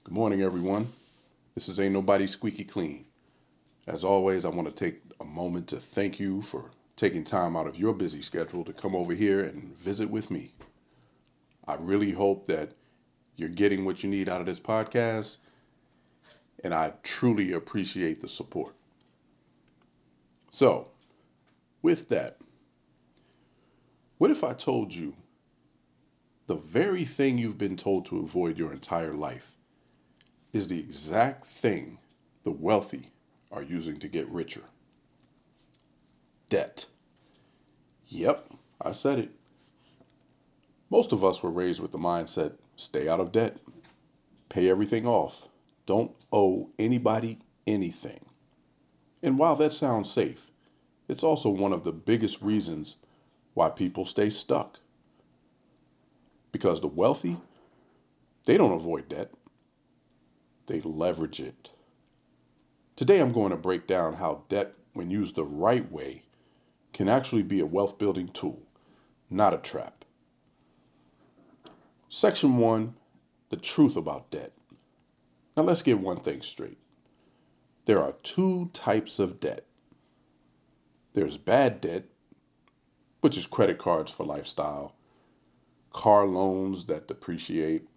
Good morning, everyone. This is Ain't Nobody Squeaky Clean. As always, I want to take a moment to thank you for taking time out of your busy schedule to come over here and visit with me. I really hope that you're getting what you need out of this podcast, and I truly appreciate the support. So, with that, what if I told you the very thing you've been told to avoid your entire life is the exact thing the wealthy are using to get richer? Debt. Yep, I said it. Most of us were raised with the mindset stay out of debt, pay everything off, don't owe anybody anything. And while that sounds safe, it's also one of the biggest reasons why people stay stuck. Because the wealthy, they don't avoid debt, they leverage it. Today I'm going to break down how debt, when used the right way, can actually be a wealth building tool, not a trap. Section 1, the truth about debt. Now let's get one thing straight. There are two types of debt. There's bad debt, which is credit cards for lifestyle, car loans that depreciate,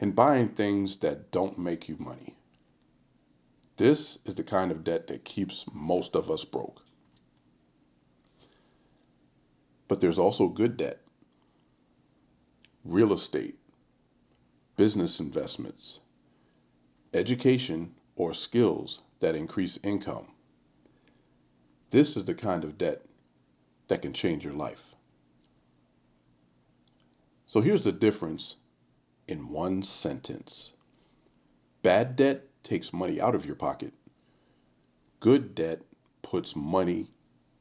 and buying things that don't make you money. This is the kind of debt that keeps most of us broke. But there's also good debt, real estate, business investments, education, or skills that increase income. This is the kind of debt that can change your life. So here's the difference in one sentence. Bad debt takes money out of your pocket. Good debt puts money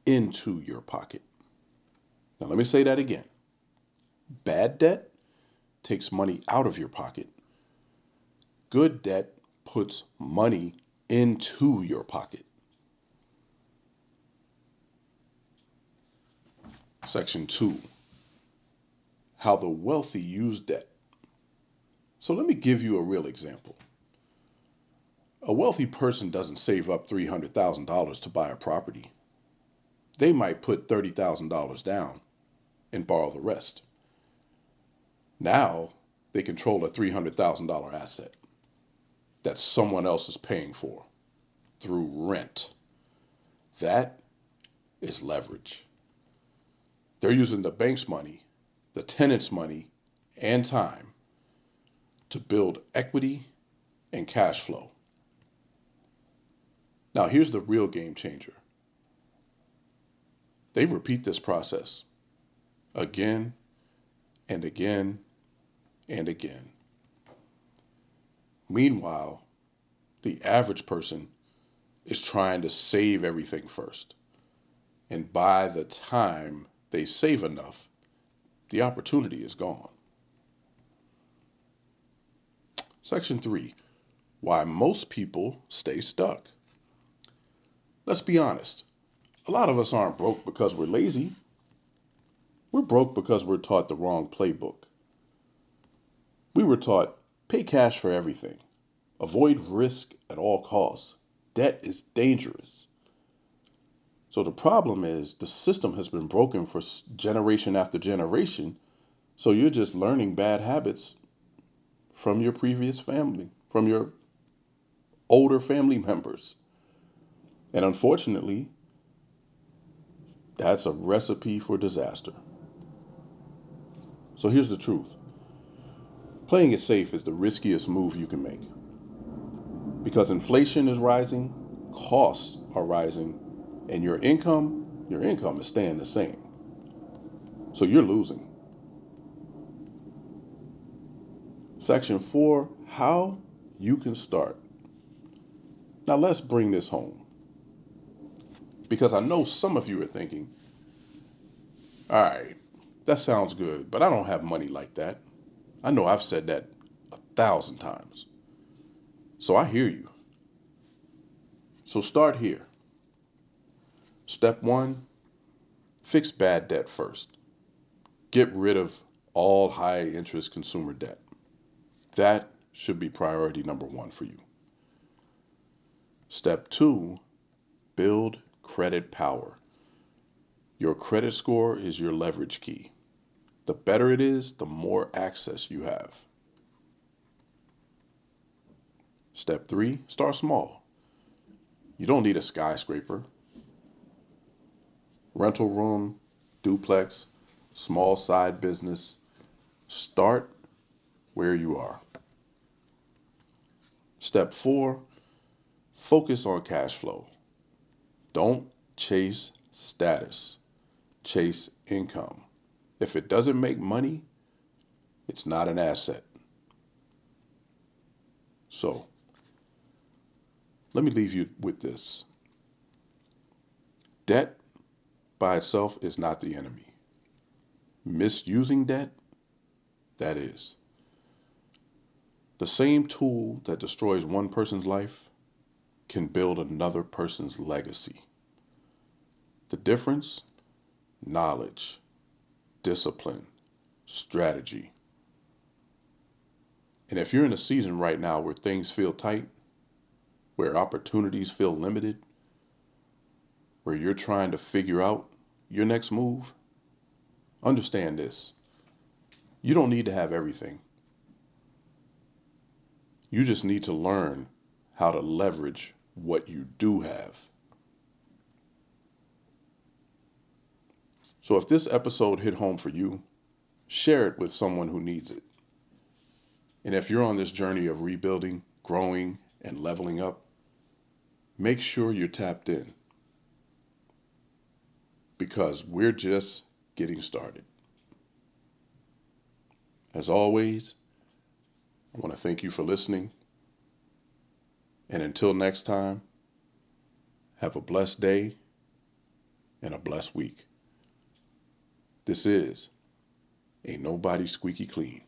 into your pocket. Now, let me say that again. Bad debt takes money out of your pocket. Good debt puts money into your pocket. Section 2, how the wealthy use debt. So let me give you a real example. A wealthy person doesn't save up $300,000 to buy a property. They might put $30,000 down and borrow the rest. Now they control a $300,000 asset that someone else is paying for through rent. That is leverage. They're using the bank's money, the tenant's money, and time to build equity and cash flow. Now, here's the real game changer. They repeat this process again and again and again. Meanwhile, the average person is trying to save everything first. And by the time they save enough, the opportunity is gone. Section 3, why most people stay stuck. Let's be honest. A lot of us aren't broke because we're lazy. We're broke because we're taught the wrong playbook. We were taught pay cash for everything, avoid risk at all costs. Debt is dangerous. So the problem is the system has been broken for generation after generation. So you're just learning bad habits from your previous family, from your older family members. And unfortunately, that's a recipe for disaster. So here's the truth. Playing it safe is the riskiest move you can make. Because inflation is rising, costs are rising, and your income is staying the same. So you're losing. Section 4, how you can start. Now let's bring this home. Because I know some of you are thinking, all right, that sounds good, but I don't have money like that. I know I've said that 1,000 times. So I hear you. So start here. Step 1, fix bad debt first. Get rid of all high interest consumer debt. That should be priority number one for you. Step two, build credit power. Your credit score is your leverage key. The better it is, the more access you have. Step three, start small. You don't need a skyscraper. Rental room, duplex, small side business. Start where you are. Step four, focus on cash flow. Don't chase status, chase income. If it doesn't make money, it's not an asset. So, let me leave you with this. Debt by itself is not the enemy. Misusing debt, that is. The same tool that destroys one person's life can build another person's legacy. The difference? Knowledge, discipline, strategy. And if you're in a season right now where things feel tight, where opportunities feel limited, where you're trying to figure out your next move, understand this. You don't need to have everything. You just need to learn how to leverage what you do have. So if this episode hit home for you, share it with someone who needs it. And if you're on this journey of rebuilding, growing, and leveling up, make sure you're tapped in, because we're just getting started. As always, I want to thank you for listening. And until next time, have a blessed day and a blessed week. This is Ain't Nobody Squeaky Clean.